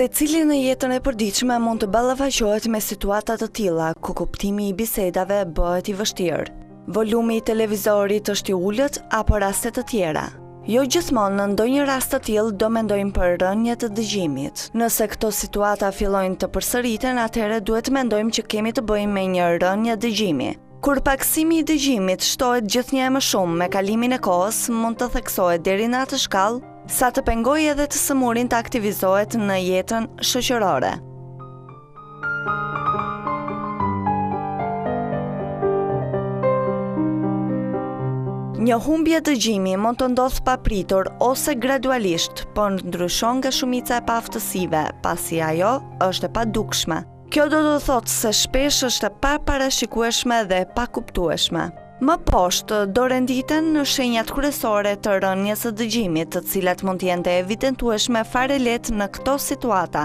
Secili në jetën e përditshme mund të ballafaqohet me situata të tilla ku kuptimi i bisedave bëhet i vështirë. Volumi i televizorit është i ulët apo raste të tjera. Jo gjithmonë në ndonjë rast të tillë do mendojmë për rënje të dëgjimit. Nëse këto situata fillojnë të përsëriten, atëherë duhet mendojmë që kemi të bëjmë me një rënje dëgjimi. Kur paksimi i dëgjimit shtohet gjithnjë më shumë me kalimin e kohës, mund të theksohet deri në atë shkallë sa të pengojë edhe të sëmurin të aktivizohet në jetën shoqërore. Një humbje dëgjimi mund të ndodhë papritur ose gradualisht, por ndryshon nga shumica e paftësive, pasi ajo është e padukshme. Kjo do të thotë se shpesh është e paparashikueshme dhe e pakuptueshme. Më poshtë do renditen në shenjat kryesore të rënjes së dëgjimit, të cilat mund të jenë të evidentueshme fare lehtë në këto situata.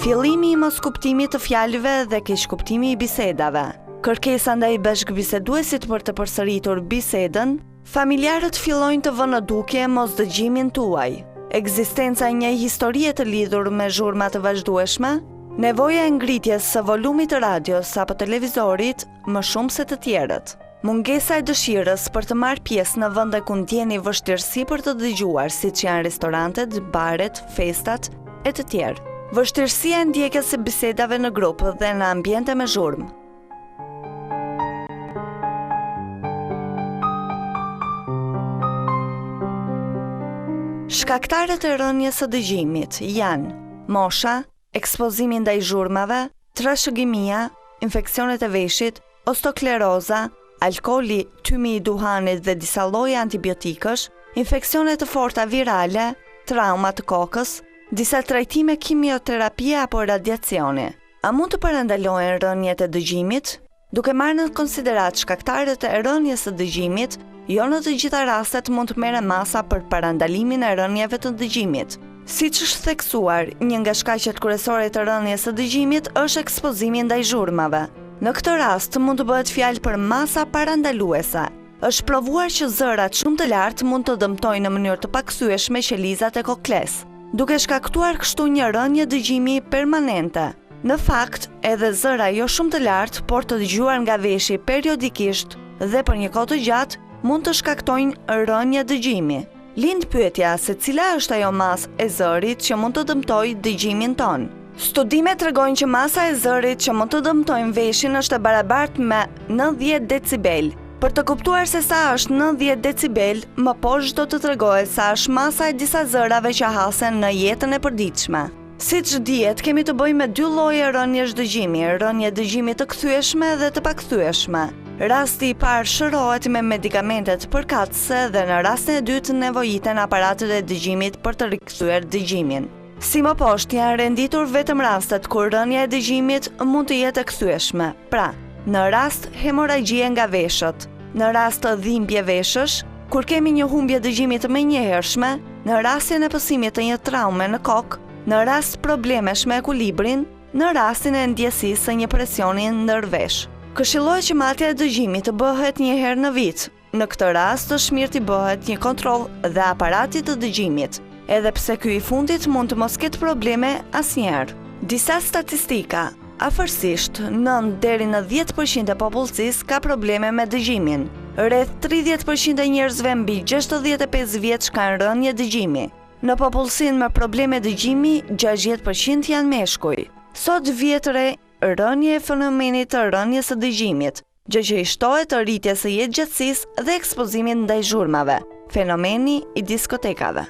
Fillimi i moskuptimit të fjalëve dhe keqkuptimi i bisedave. Kërkesa ndaj bashkëbiseduesit për të përsëritur bisedën, familjarët fillojnë të vënë në dukje mosdëgjimin tuaj. Ekzistenca e një historie të lidhur me zhurma të vazhdueshme, nevoja e ngritjes së volumit të radios apo televizorit më shumë se të tjerët. Mungesa e dëshirës për të marrë pjesë në vende ku ndjeni vështirësi për të dëgjuar, siç janë restorantet, baret, festat e të tjerë. Vështirësia e ndjekjes së bisedave në grup dhe në ambiente me zhurmë. Shkaktarët e rënjes së dëgjimit janë mosha, ekspozimi ndaj zhurmave, trashëgimia, infeksionet e veshit, osteokleroza, alkooli, tymi i duhanit dhe disa lloje antibiotikësh, infeksionet të forta virale, trauma të kokës, disa trajtime kimioterapie apo radiacioni. A mund të parandalohen rënjet e dëgjimit? Duke marrë në konsiderat shkaktarët e rënjes së dëgjimit, jo në të gjitha rastet mund të merren masa për parandalimin e rënjeve të dëgjimit. Siç është theksuar, një nga shkaqet kryesore të rënjes së dëgjimit është ekspozimi ndaj zhurmave. Në këtë rast mund të bëhet fjalë për masa parandaluese. Është provuar që zërat shumë të lartë mund të dëmtojnë në mënyrë të pakthyeshme qelizat e kokles, duke shkaktuar kështu një rënje dëgjimi permanente. Në fakt, edhe zëra jo shumë të lartë, por të dëgjuar nga veshi periodikisht dhe për një kohë të gjatë, mund të shkaktojnë rënje dëgjimi. Lind pyetja se cila është ajo masë e zërit që mund të dëmtojë dëgjimin ton. Studimet tregojnë që masa e zërit që mund të dëmtojnë veshin është e barabartë me 90 decibel. Për të kuptuar se sa është 90 decibel, më poshtë do të tregohet sa është masa e disa zërave që hasen në jetën e përditshme. Siç dihet, kemi të bëjmë me dy lloje rënjesh dëgjimi, rënje dëgjimi të kthyeshme dhe të pakthyeshme. Rasti i parë shërohet me medikamentet përkatëse dhe në rastin e dytë nevojiten aparatet e dëgjimit për të rikthyer dëgjimin. Si më poshtë janë renditur vetëm rastet kur rënja e dëgjimit mund të jetë e kthyeshme. Pra, në rast hemorragjie nga veshët, në rast të dhimbje veshësh, kur kemi një humbje dëgjimi të menjëhershme, në rastin e pësimit të një traume në kokë, në rast problemesh me ekuilibrin, në rastin e ndjesisë së një presioni ndërvesh. Këshillohet që matja e dëgjimit të bëhet një herë në vit. Në këtë rast është mirë të bëhet një kontroll dhe aparati të dëgjimit, edhe pse ky i fundit mund të mos ketë probleme asnjëherë. Disa statistika, afërsisht 9 deri në 10% e popullsisë ka probleme me dëgjimin. Rreth 30% e njerëzve mbi 65 vjeç kanë rënje dëgjimi. Në popullsinë me probleme dëgjimi, 60% janë meshkuj. Sot vjet re rënje e fenomenit të rënjes së dëgjimit, gjë që i shtohet rritjes së jetëgjatësisë dhe ekspozimit ndaj zhurmave, fenomeni i diskotekave.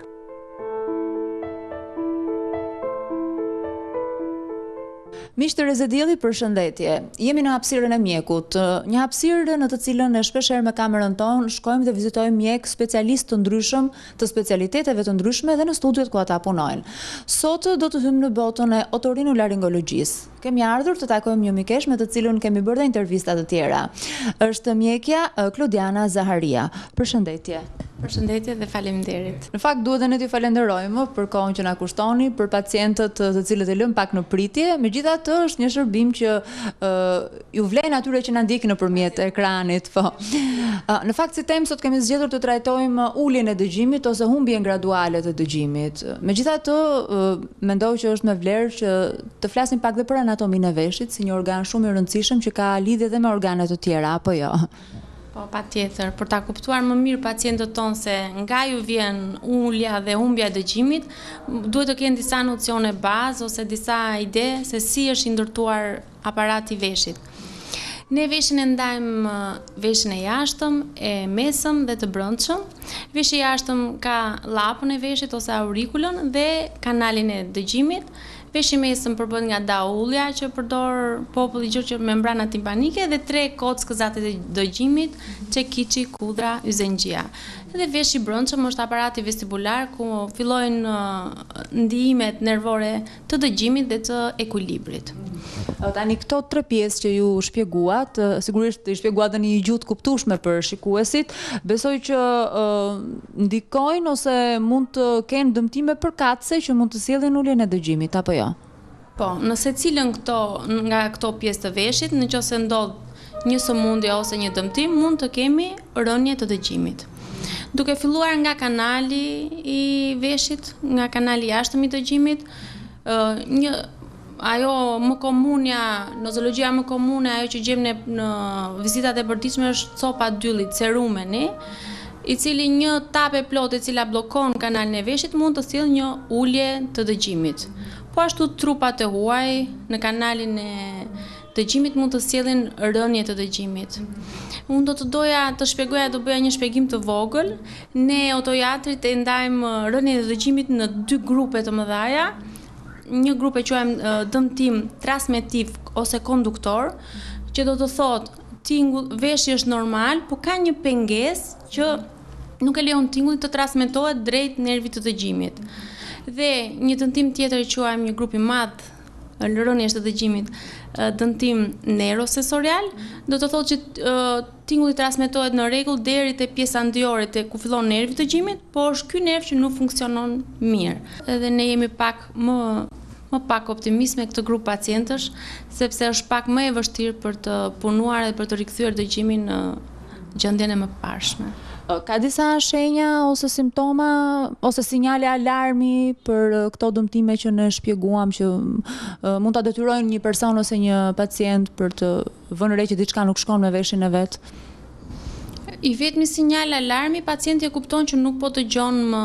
Miq të Rezedielli, përshëndetje. Jemi në hapësirën e mjekut, një hapësirë në të cilën ne shpeshherë me kamerën tonë shkojmë dhe vizitojmë mjek specialistë të ndryshëm, të specialiteteve të ndryshme dhe në studiot ku ata punojnë. Sot do të hymë në botën e otorinolaringologjisë. Kemi ardhur të takojmë një mikesh me të cilën kemi bërë dhe intervista të tjera. Është mjekja Klodiana Zaharia. Përshëndetje. Përshëndetje dhe faleminderit. Në fakt duhet dhe ne t'ju falenderojmë për kohën që na kushtoni, për pacientët të cilët e lëm pak në pritje. Megjithatë është një shërbim që ju vlen atyre që na ndjekin nëpërmjet ekranit, po. Në fakt si temë sot kemi zgjedhur të trajtojmë uljen e dëgjimit ose humbjen graduale të dëgjimit. Megjithatë mendoj që është me vlerë që të flasim pak dhe për anatominë e veshit, si një organ shumë i rëndësishëm që ka lidhje edhe me organet të tjera, apo jo? Po, patjetër, për ta kuptuar më mirë pacientët tonë se nga ju vjen ulja dhe humbja e dëgjimit, duhet të kenë disa nocione bazë ose disa ide se si është i ndërtuar aparati i veshit. Ne veshin e ndajmë veshin e jashtëm, e mesëm dhe të brendshëm. Veshi i jashtëm ka llapën e veshit ose aurikulën dhe kanalin e dëgjimit. Veshi i mesëm përbëhet nga daulja që përdor populli gjuhë membrana timpanike dhe 3 kockëzat e dëgjimit, çekiçi, kudra, yzengjia. Dhe veshi i brendshëm është aparati vestibular ku fillojnë ndihimet nervore të dëgjimit dhe të ekuilibrit. Tani këto 3 pjesë që ju shpjeguat, sigurisht i shpjeguat në një gjuhë të kuptueshme për shikuesit, besoj që ndikojnë ose mund të kenë dëmtime përkatëse që mund të sjellin uljen e dëgjimit, apo jo? Po, nëse cilën nga këto pjesë të veshit, nëse ndodh një sëmundje ose një dëmtim, mund të kemi rënje të dëgjimit. Duke filluar nga kanali i veshit, nga kanali jashtëm i dëgjimit, ajo më komunja, nozologjia më komune, ajo që gjejmë në vizitat e përditshme është copa dyllit, cerumeni, i cili një tapë plotë e cila bllokon kanalin e veshit mund të sjellë një ulje të dëgjimit. Po ashtu trupat e huaj në kanalin e dëgjimit mund të sjellin rënje të dëgjimit. Unë do të doja të shpjegoja, do bëja një shpjegim të vogël. Ne otojatrit e ndajmë rënjen e dëgjimit në 2 grupe të mëdha. Një grup e quajmë dëmtim transmetiv ose konduktor, që do të thotë veshi është normal, po ka një pengesë që nuk e lejon tingullit të transmetohet drejt nervit të dëgjimit. Dhe një dëmtim tjetër e quajmë një grup i madh rënjesh të dëgjimit, dëmtim neurosensorial, do të thotë që tingulli transmetohet në rregull deri te pjesa andiore te ku fillon nervi i dëgjimit, por është ky nerv që nuk funksionon mirë. Edhe ne jemi pak më pak optimist me këtë grup pacientësh, sepse është pak më e vështirë për të punuar dhe për të rikthyer dëgjimin në gjendjen e mëparshme. Ka disa shenja ose simptoma ose sinjale alarmi për këto dëmtime që ne shpjeguam që mund ta detyrojnë një person ose një pacient për të vënë re që diçka nuk shkon me veshin e vet? I vetmi sinjal alarmi pacienti e kupton që nuk po dëgjon më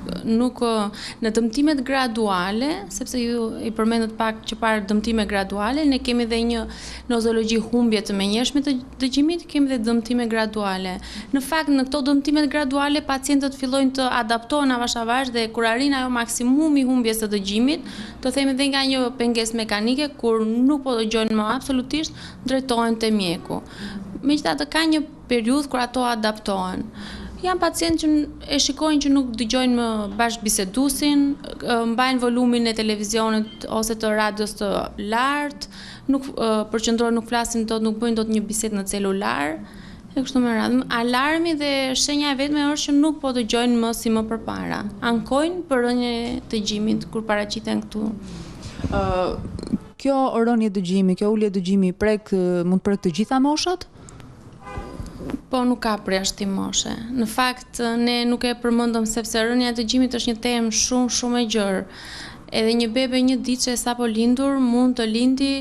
në dëmtimet graduale, sepse ju i përmendët pak që parë dëmtime graduale, ne kemi dhe një nozologji humbje të menjëshme të dëgjimit, kemi dhe dëmtime graduale. Në fakt, në këto dëmtimet graduale, pacientët fillojnë të adaptohen avash dhe kur arrin ajo maksimumi humbjes të dëgjimit, të themi dhe nga një pengesë mekanike, kur nuk po dëgjojnë më absolutisht, drejtohen te mjeku. Megjithatë ka një periudhë kur ato adaptohen. Janë pacientë që e shikojnë që nuk dëgjojnë më bashkë bisedusin, mbajnë volumin e televizionit ose të radios të lartë, nuk përqendrohen, nuk flasin dot, nuk bëjnë dot një bisedë në celular. E kështu me radhë. Alarmi dhe shenja e vetme është që nuk po dëgjojnë më si më përpara. Ankojnë për rënje dëgjimit kur paraqiten këtu. Kjo rënje dëgjimi, kjo ulje dëgjimi mund prek të gjitha moshat? Po nuk ka përjashtim moshe. Në fakt, ne nuk e përmendëm sepse rënja e dëgjimit është një temë shumë e gjerë. Edhe një bebe 1 ditë sapo lindur mund të lindi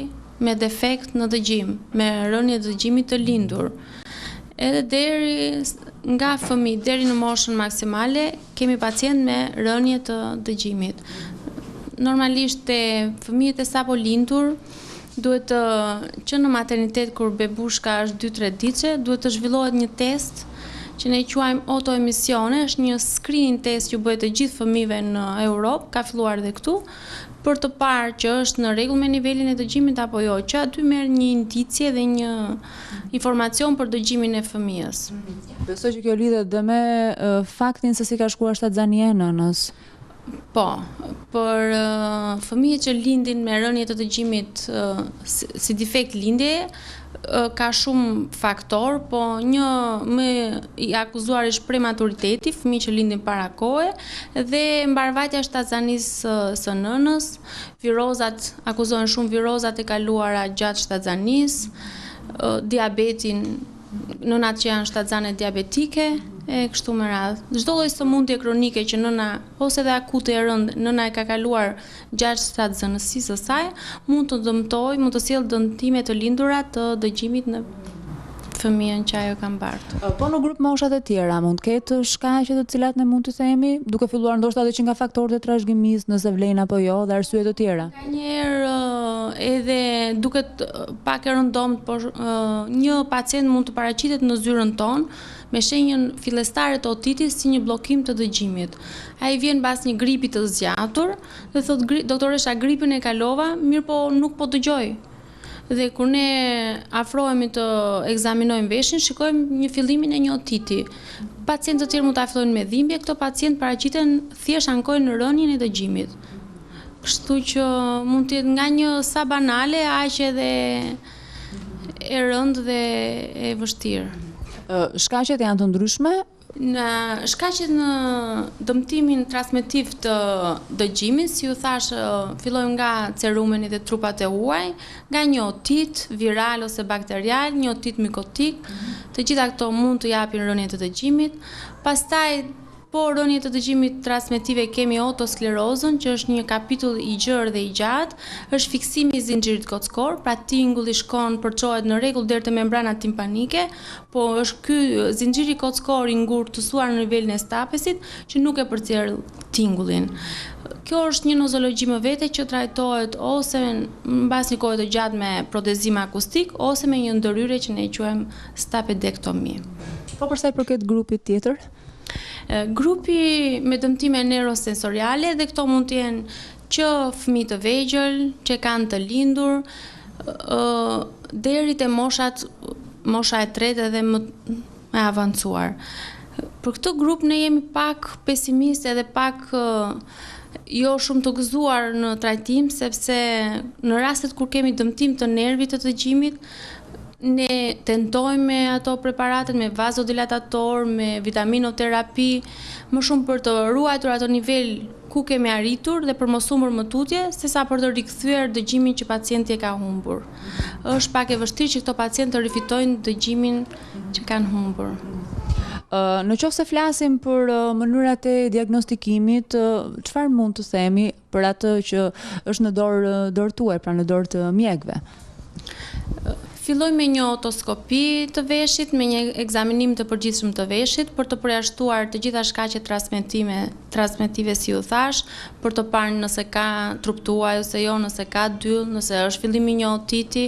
me defekt në dëgjim, me rënje dëgjimit të lindur. Edhe nga fëmijë deri në moshën maksimale kemi pacient me rënje të dëgjimit. Normalisht te fëmijët e sapo lindur duhet që në maternitet kur bebushka është 2-3 ditë, duhet të zhvillohet një test që ne quajmë autoemisione, është një screening test që bëhet të gjithë fëmijëve në Europë, ka filluar dhe këtu, për të parë që është në rregull me nivelin e dëgjimit apo jo, që aty merr një indicie dhe një informacion për dëgjimin e fëmijës. Besoj që kjo lidhet dhe me faktin se si ka shkuar shtatzania e nënës. Po, për fëmijët që lindin me rënje të dëgjimit si defekt lindje, ka shumë faktor, po një më i akuzuar është prematuriteti, fëmijë që lindin para kohe, dhe mbarvajtja shtatzanisë së nënës, virozat, akuzohen shumë virozat e kaluara gjatë shtatzanisë, diabetin, nënat që janë shtatzane diabetike, e kështu me radhë. Çdo lloj sëmundje kronike që nëna ose dhe akute e rëndë nëna e ka kaluar gjatë shtatzënësisë së saj, mund të dëmtojë, mund të sjellë dëmtime të lindura të dëgjimit në fëmijën që ajo ka mbartur. Po në grup moshat e tjera mund ketë shkaqe të cilat ne mund të themi, duke filluar ndoshta edhe që nga faktorët e trashëgimisë, nëse vlen apo jo, dhe arsye të tjera. Ka njerë edhe duket pak e rëndomt, por një pacient mund të paraqitet në zyrën tonë me shenjën fillestare të otitis si një bllokim të dëgjimit. Ai vjen pas një gripi të zgjatur dhe thotë doktoresha gripin e kalova, mirë po nuk po dëgjoj. Dhe kur ne afrohemi të ekzaminojmë veshin, shikojmë një fillimin e një otiti. Pacientë të tjerë mund të fillojnë me dhimbje, këto pacientë paraqiten thjesht ankojnë në rënjen e dëgjimit. Kështu që mund të jetë nga një sa banale, aq edhe e rëndë dhe e vështirë. Shkaqet janë të ndryshme. Në shkaqet në dëmtimin transmetiv të dëgjimit, si ju thash, fillojnë nga cerumeni dhe trupat e huaj, nga një otit viral ose bakterial, një otit mikotik, të gjitha këto mund të japin rënje të dëgjimit. Pastaj, po rënje të dëgjimit transmetive kemi otosklerozën, që është një kapitull i gjerë dhe i gjatë, është fiksimi i zinxhirit kockor, pra tingulli shkon përçohet në rregull deri te membrana timpanike, po është ky zinxhiri kockor i ngurtësuar në nivelin e stapesit që nuk e përcjell tingullin. Kjo është një nozologji më vete që trajtohet ose mbas një kohe të gjatë me protezim akustik ose me një ndërhyrje që ne e quajmë stapedektomi. Po për sa i përket grupit tjetër? Grupi me dëmtime neurosensoriale, dhe këto mund të jenë që fëmijë të vegjël, që kanë të lindur, deri te mosha e tretë dhe më e avancuar. Për këtë grup ne jemi pak pesimistë edhe pak jo shumë të gëzuar në trajtim, sepse në rastet kur kemi dëmtim të nervit të dëgjimit, ne tentojmë me ato preparatet, me vazodilatator, me vitaminoterapi, më shumë për të ruajtur ato nivel ku kemi arritur dhe për mos humbur më tutje, sesa për të rikthyer dëgjimin që pacienti e ka humbur. Është pak e vështirë që këto pacientë të rifitojnë dëgjimin që kanë humbur. Në qoftë se flasim për mënyrat e diagnostikimit, çfarë mund të themi për atë që është në dorë tuaj, pra në dorë të mjekëve? Filloj me një otoskopi të veshit, me një ekzaminim të përgjithshëm të veshit, për të përjashtuar të gjitha shkaqet transmetive si ju thash, për të parë nëse ka trup tuaj ose jo, nëse ka dyll, nëse është fillimi një otiti,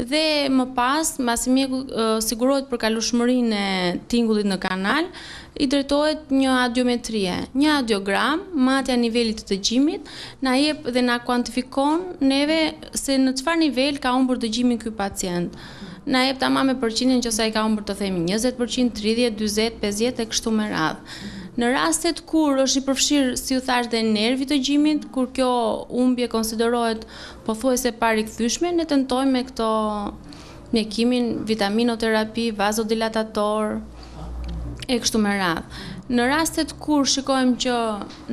dhe më pas, mbasi mjeku sigurohet për kalueshmërinë e tingullit në kanal, i drejtohet një audiometrie, një audiogram, matja nivelit të dëgjimit, na jep dhe na kuantifikon neve se në çfarë nivel ka humbur dëgjimin ky pacient. Na jep tamam me përqindjen që ai ka humbur, të themi 20%, 30, 40, 50 e kështu me radhë. Në rastet kur është i përfshirë, si u thash, dhe nervi të dëgjimit, kur kjo humbje konsiderohet pothuajse parikthyer, ne tentojmë me këto mjekimin, vitaminoterapi, vazodilatator e kështu me radhë. Në rastet kur shikojmë që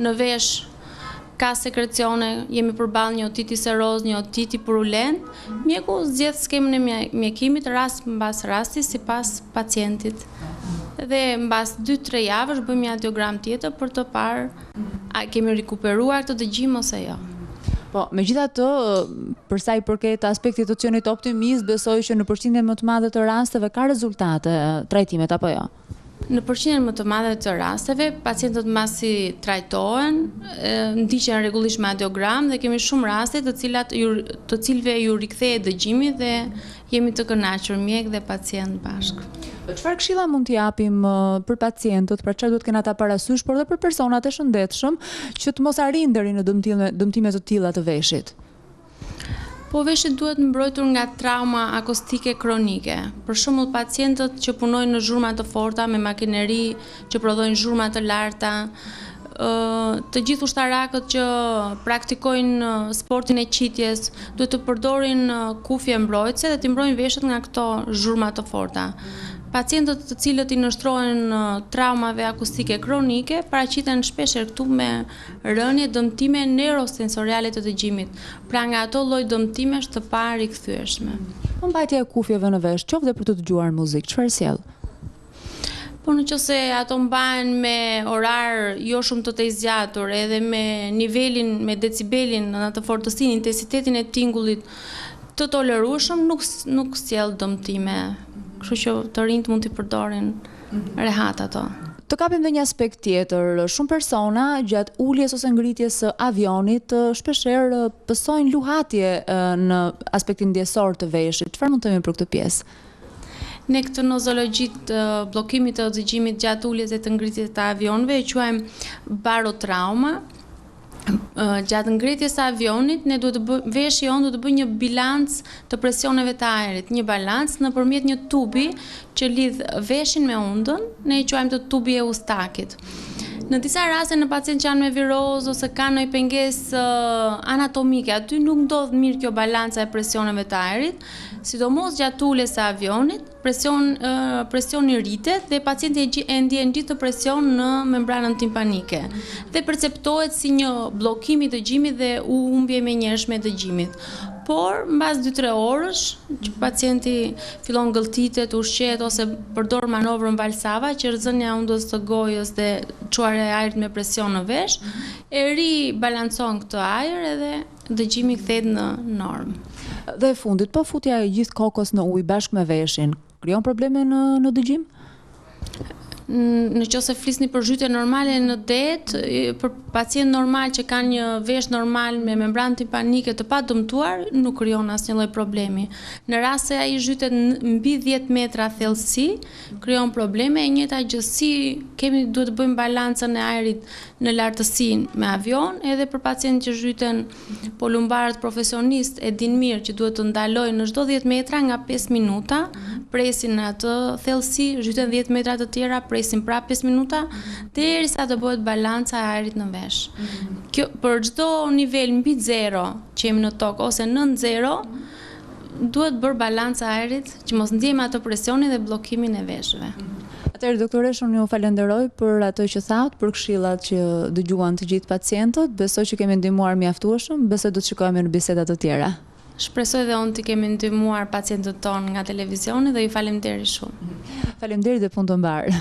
në vesh ka sekrecione, jemi përballë një otiti seroz, një otiti purulent, mjeku zgjedh skemën e mjekimit rast mbas rasti sipas pacientit. Dhe mbas 2-3 javësh bëjmë një audiogram tjetër për të parë a kemi rikuperuar këtë dëgjim ose jo. Po, megjithatë, për sa i përket aspektit të qenit optimist, besoj që në përqindjen më të madhe të rasteve ka rezultate trajtimet apo jo? Në përqindjen më të madhe të rasteve, pacientët mbasi trajtohen, ndiqen rregullisht me audiogram dhe kemi shumë raste të cilëve ju rikthehet dëgjimi dhe jemi të kënaqur mjek dhe pacient bashkë. Çfarë këshilla mund t'i japim për pacientët, pra çfarë duhet kena ta parasysh, por edhe për personat e shëndetshëm që të mos arrijnë deri në dëmtime të tilla të veshit? Po veshit duhet mbrojtur nga trauma akustike kronike. Për shembull, pacientët që punojnë në zhurma të forta me makineri që prodhojnë zhurma të larta, të gjithë ushtarakët që praktikojnë sportin e qitjes duhet të përdorin kufje mbrojtëse dhe të mbrojnë veshët nga këto zhurma të forta. Pacientët të cilët i nështrohen traumave akustike kronike paraqiten shpeshherë këtu me rënje dëmtime neurosensoriale të dëgjimit, pra nga ato lloj dëmtimesh të parikthyeeshme. Mbajtja e kufjeve në vesh, qoftë për të dëgjuar muzikë, çfarë sjell? Po në qëse ato mbahen me orar jo shumë të zgjatur edhe me nivelin, me decibelin, në të fortësinë, intensitetin e tingullit të tolerueshëm, nuk sjell dëmtime. Kështu që të rinjt mund t'i përdorin rehat ato. Të kapim dhe një aspekt tjetër, shumë persona gjatë uljes ose ngritjes së avionit shpeshherë pësojnë luhatje në aspektin ndjesor të veshit. Çfarë mund të themi për këtë pjesë? Ne këtë nozologjit bllokimit të dëgjimit gjatë uljes dhe të ngritjes të avionëve e quajmë barotrauma. Gjatë ngritjes së avionit, ne veshi jon duhet të bëjë një bilanc të presioneve të ajrit, një balancë nëpërmjet një tubi që lidh veshin me undën, ne e quajmë të tubi e ustakit. Në disa raste në pacientë që janë me virozë ose kanë ndonjë pengesë anatomike, aty nuk ndodh mirë kjo balanca e presioneve të ajrit, sidomos gjatë uljes së avionit, presioni rritet dhe pacienti e ndjen gjithë presion në membranën timpanike dhe perceptohet si një bllokim i dëgjimit dhe humbje menjëhershme e dëgjimit. Por mbas 2-3 orësh që pacienti fillon gëlltitet, ushqehet ose përdor manovrën valsava, që rrëzënia e undës të gojës dhe çuarja e ajrit me presion në vesh, e ribalancon këtë ajër edhe dëgjimi kthehet në normë. Dhe e fundit, po futja e gjithë kokës në ujë bashkë me veshin, krijon probleme në dëgjim? Në qoftë se flisni për zhytje normale në det, për pacient normal që kanë një vesh normal me membranë timpanike të padëmtuar, nuk krijon asnjë lloj problemi. Në rast se ai zhytet mbi 10 metra thellësi, krijon probleme. E njëjta gjësi duhet të bëjmë balancën e ajrit në lartësinë me avion, edhe për pacientë që zhyten, po lumbarët profesionistë e din mirë që duhet të ndalojnë në çdo 10 metra nga 5 minuta, presin në atë thellësi, zhyten 10 metra të tjera, presin prapë 5 minuta, derisa të bëhet balanca e ajrit në vesh. Kjo për çdo nivel mbi 0 që jemi në tokë ose nën 0, duhet bërë balanca e ajrit që mos ndjejmë atë presionin dhe bllokimin e veshëve. Atëherë, doktoresh, unë ju falenderoj për atë që thatë, për këshillat që dëgjuan të gjithë pacientët. Besoj që kemi ndihmuar mjaftueshëm, besoj do të shikohemi në biseda të tjera. Shpresoj dhe unë të kemi ndihmuar pacientët tonë nga televizioni dhe ju faleminderit shumë. Faleminderit dhe punë të mbarë.